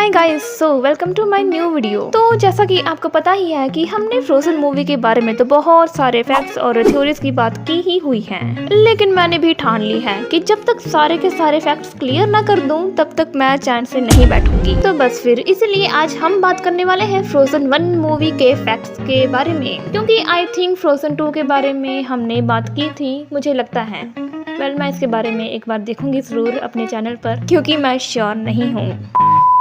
Hi guys, so welcome to my new video. तो जैसा कि आपको पता ही है कि हमने फ्रोजन मूवी के बारे में तो बहुत सारे फैक्ट्स और थ्योरीज की बात की ही हुई है, लेकिन मैंने भी ठान ली है कि जब तक सारे के सारे फैक्ट्स क्लियर ना कर दूं तब तक मैं चैन से नहीं बैठूंगी। तो बस फिर इसीलिए आज हम बात करने वाले हैं फ्रोजन 1 मूवी के फैक्ट्स के बारे में, क्योंकि आई थिंक फ्रोजन 2 के बारे में हमने बात की थी, मुझे लगता है। मैं इसके बारे में एक बार देखूंगी जरूर अपने चैनल पर, क्योंकि मैं श्योर नहीं हूँ।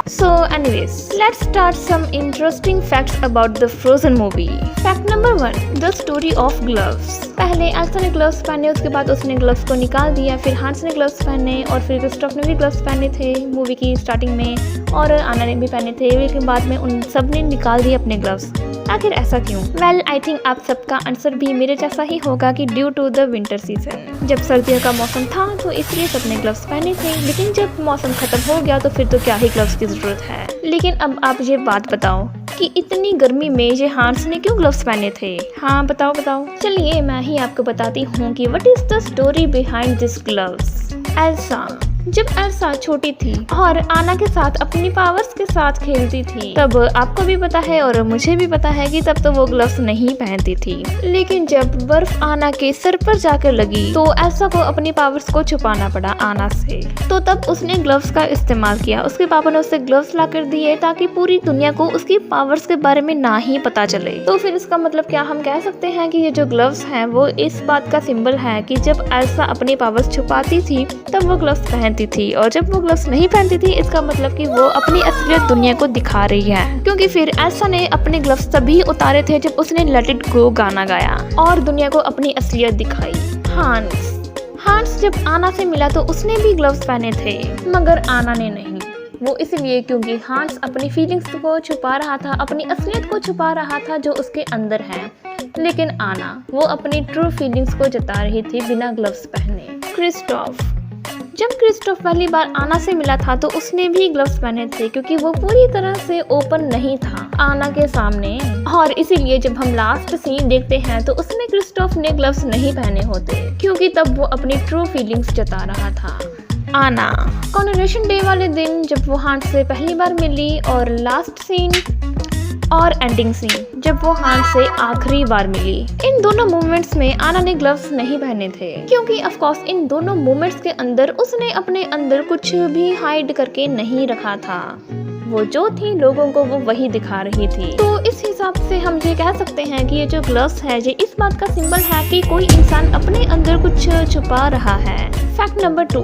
So anyways, let's start some interesting facts about the Frozen movie. Fact number 1, the story of gloves. पहले एल्सा ने ग्लव्स पहने, उसके बाद उसने ग्लव्स को निकाल दिया, फिर हांस ने ग्लव्स पहने और फिर क्रिस्टोफ ने भी ग्लव्स पहने थे मूवी की स्टार्टिंग में, और आना ने भी पहने थे, लेकिन बाद में उन सब ने निकाल दिए अपने ग्लव्स। आखिर ऐसा क्यों? वेल, आई थिंक आप सबका आंसर भी मेरे जैसा ही होगा कि due to the winter season. जब सर्दियों का मौसम था तो इसलिए सबने ग्लव्स पहने थे, लेकिन जब मौसम खत्म हो गया तो फिर तो क्या ही ग्लव्स की जरूरत है। लेकिन अब आप ये बात बताओ कि इतनी गर्मी में ये हांस ने क्यों ग्लव्स पहने थे? हाँ बताओ। चलिए मैं ही आपको बताती हूँ कि what is the story behind this gloves. Elsa, जब एल्सा छोटी थी और आना के साथ अपनी पावर्स के साथ खेलती थी, तब आपको भी पता है और मुझे भी पता है कि तब तो वो ग्लव्स नहीं पहनती थी। लेकिन जब बर्फ आना के सर पर जाकर लगी तो एल्सा को अपनी पावर्स को छुपाना पड़ा आना से, तो तब उसने ग्लव्स का इस्तेमाल किया। उसके पापा ने उसे ग्लव्स ला कर दिए ताकि पूरी दुनिया को उसकी पावर्स के बारे में ना ही पता चले। तो फिर इसका मतलब क्या हम कह सकते हैं कि ये जो ग्लव्स हैं वो इस बात का सिंबल है कि जब एल्सा अपनी पावर्स छुपाती थी तब वो ग्लव्स पहनती थी, और जब वो ग्लव्स नहीं पहनती थी इसका मतलब कि वो अपनी असलियत दुनिया को दिखा रही है। क्योंकि फिर एल्सा ने अपने ग्लव्स तभी उतारे थे जब उसने लेट इट गो गाना गाया और दुनिया को अपनी असलियत दिखाई। हांस जब आना से मिला तो उसने भी ग्लव्स पहने थे, मगर आना ने नहीं। वो इसलिए क्योंकि हांस अपनी फीलिंग्स को छुपा रहा था, अपनी असलियत को छुपा रहा था जो उसके अंदर है, लेकिन आना वो अपनी ट्रू फीलिंग्स को जता रही थी बिना ग्लव्स पहने। क्रिस्टोफ, जब क्रिस्टोफ पहली बार आना से मिला था तो उसने भी ग्लव्स पहने थे, क्योंकि वो पूरी तरह से ओपन नहीं था आना के सामने, और इसीलिए जब हम लास्ट सीन देखते हैं तो उसमें क्रिस्टोफ ने ग्लव्स नहीं पहने होते, क्योंकि तब वो अपनी ट्रू फीलिंग्स जता रहा था। आना, कॉरोनेशन डे वाले दिन जब वो हांस से पहली बार मिली, और लास्ट सीन और एंडिंग सीन जब वो हांस से आखिरी बार मिली, इन दोनों मूवमेंट्स में आना ने ग्लव्स नहीं पहने थे, क्योंकि ऑफ कोर्स इन दोनों मूवमेंट्स के अंदर उसने अपने अंदर कुछ भी हाइड करके नहीं रखा था। वो जो थी लोगों को वो वही दिखा रही थी। तो इस हिसाब से हम ये कह सकते हैं कि ये जो ग्लव्स है ये इस बात का सिंबल है कि कोई इंसान अपने अंदर कुछ छुपा रहा है। फैक्ट नंबर 2,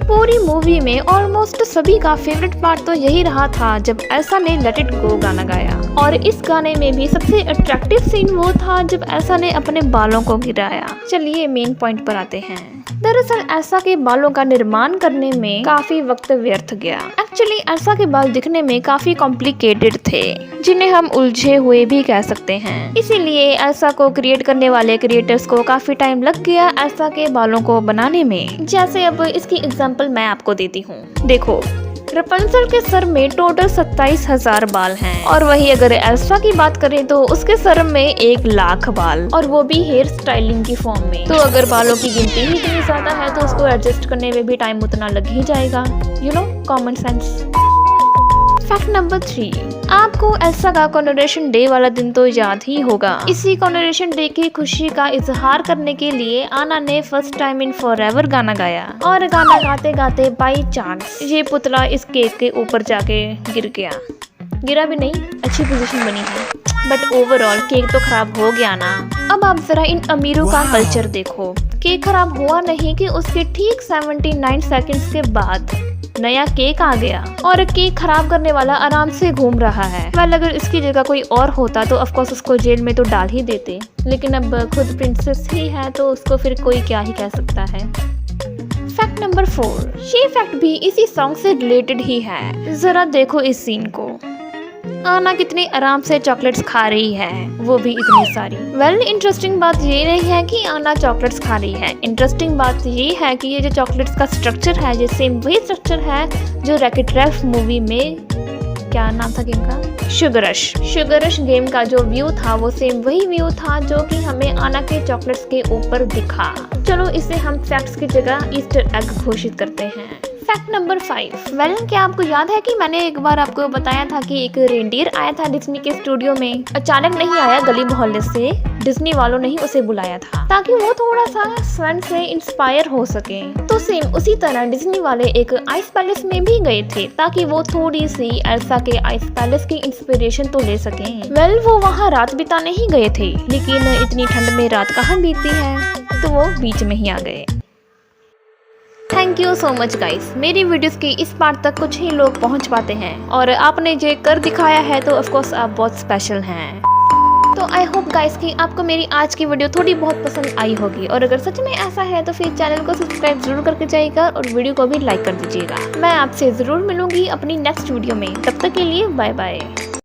पूरी मूवी में ऑलमोस्ट सभी का फेवरेट पार्ट तो यही रहा था जब एल्सा ने लेट इट गो गाना गाया, और इस गाने में भी सबसे अट्रैक्टिव सीन वो था जब एल्सा ने अपने बालों को गिराया। चलिए मेन पॉइंट पर आते हैं। दरअसल एल्सा के बालों का निर्माण करने में काफी वक्त व्यर्थ गया। एक्चुअली एल्सा के बाल दिखने में काफी कॉम्प्लिकेटेड थे, जिन्हें हम उलझे हुए भी कह सकते हैं। इसीलिए एल्सा को क्रिएट करने वाले क्रिएटर्स को काफी टाइम लग गया एल्सा के बालों को बनाने में। जैसे अब इसकी एग्जांपल मैं आपको देती हूँ। देखो, रपंसल के सर में टोटल 27,000 बाल हैं, और वही अगर एल्सा की बात करें तो उसके सर में 1,00,000 बाल, और वो भी हेयर स्टाइलिंग की फॉर्म में। तो अगर बालों की गिनती ही इतनी ज्यादा है तो उसको एडजस्ट करने में भी टाइम उतना लग ही जाएगा। You know, common sense. Fact number 3, आपको एल्सा का कॉरोनेशन डे वाला दिन तो याद ही होगा। इसी कॉरोनेशन डे की खुशी का इजहार करने के लिए आना ने फर्स्ट टाइम इन फॉरएवर गाना गाया, और गाना गाते गाते बाई चांस ये पुतला इस केक के ऊपर जाके गिरा भी नहीं, अच्छी पोजीशन बनी है, बट ओवरऑल केक तो खराब हो गया ना। अब आप जरा इन अमीरों का कल्चर देखो। केक खराब हुआ नहीं कि उसके ठीक 79 सेकंड्स के बाद नया केक आ गया, और केक खराब करने वाला आराम से घूम रहा है। वेल, अगर इसकी जगह कोई और होता तो ऑफ कोर्स उसको जेल में तो डाल ही देते, लेकिन अब खुद प्रिंसेस ही है तो उसको फिर कोई क्या ही कह सकता है। फैक्ट नंबर 4, ये फैक्ट भी इसी सॉन्ग से रिलेटेड ही है। जरा देखो इस सीन को, आना कितनी आराम से चॉकलेट्स खा रही है, वो भी इतनी सारी। वेल, इंटरेस्टिंग बात ये नहीं है कि आना चॉकलेट्स खा रही है, इंटरेस्टिंग बात ये है कि ये जो चॉकलेट्स का स्ट्रक्चर है ये सेम वही स्ट्रक्चर है जो रैकेट रैल्फ मूवी में, क्या नाम था गेम का, शुगर रश गेम का जो व्यू था वो सेम वही व्यू था जो कि हमें आना के चॉकलेट्स के ऊपर दिखा। चलो इसे हम फैक्ट्स की जगह ईस्टर एग घोषित करते हैं। Fact number 5। वेल, क्या आपको याद है कि मैंने एक बार आपको बताया था कि एक रेंडियर आया था डिज्नी के स्टूडियो में। अचानक नहीं आया, गली मोहल्ले से डिज्नी वालों ने ही उसे बुलाया था ताकि वो थोड़ा सा स्वन से इंस्पायर हो सके। तो सेम उसी तरह डिज्नी वाले एक आइस पैलेस में भी गए थे ताकि वो थोड़ी सी एल्सा के आइस पैलेस की इंस्पिरेशन तो ले सकें। वेल, वो वहाँ रात बिताने ही गए थे, लेकिन इतनी ठंड में रात कहाँ बीतती है, तो वो बीच में ही आ गए। Thank you so much guys. मेरी वीडियोस की इस पार्ट तक कुछ ही लोग पहुंच पाते हैं और आपने जो कर दिखाया है तो ऑफ कोर्स आप बहुत स्पेशल हैं। तो आई होप गाइस कि आपको मेरी आज की वीडियो थोड़ी बहुत पसंद आई होगी, और अगर सच में ऐसा है तो फिर चैनल को सब्सक्राइब जरूर करके जाइएगा और वीडियो को भी लाइक कर दीजिएगा। मैं आपसे ज़रूर मिलूंगी अपनी नेक्स्ट वीडियो में, तब तक के लिए बाय बाय।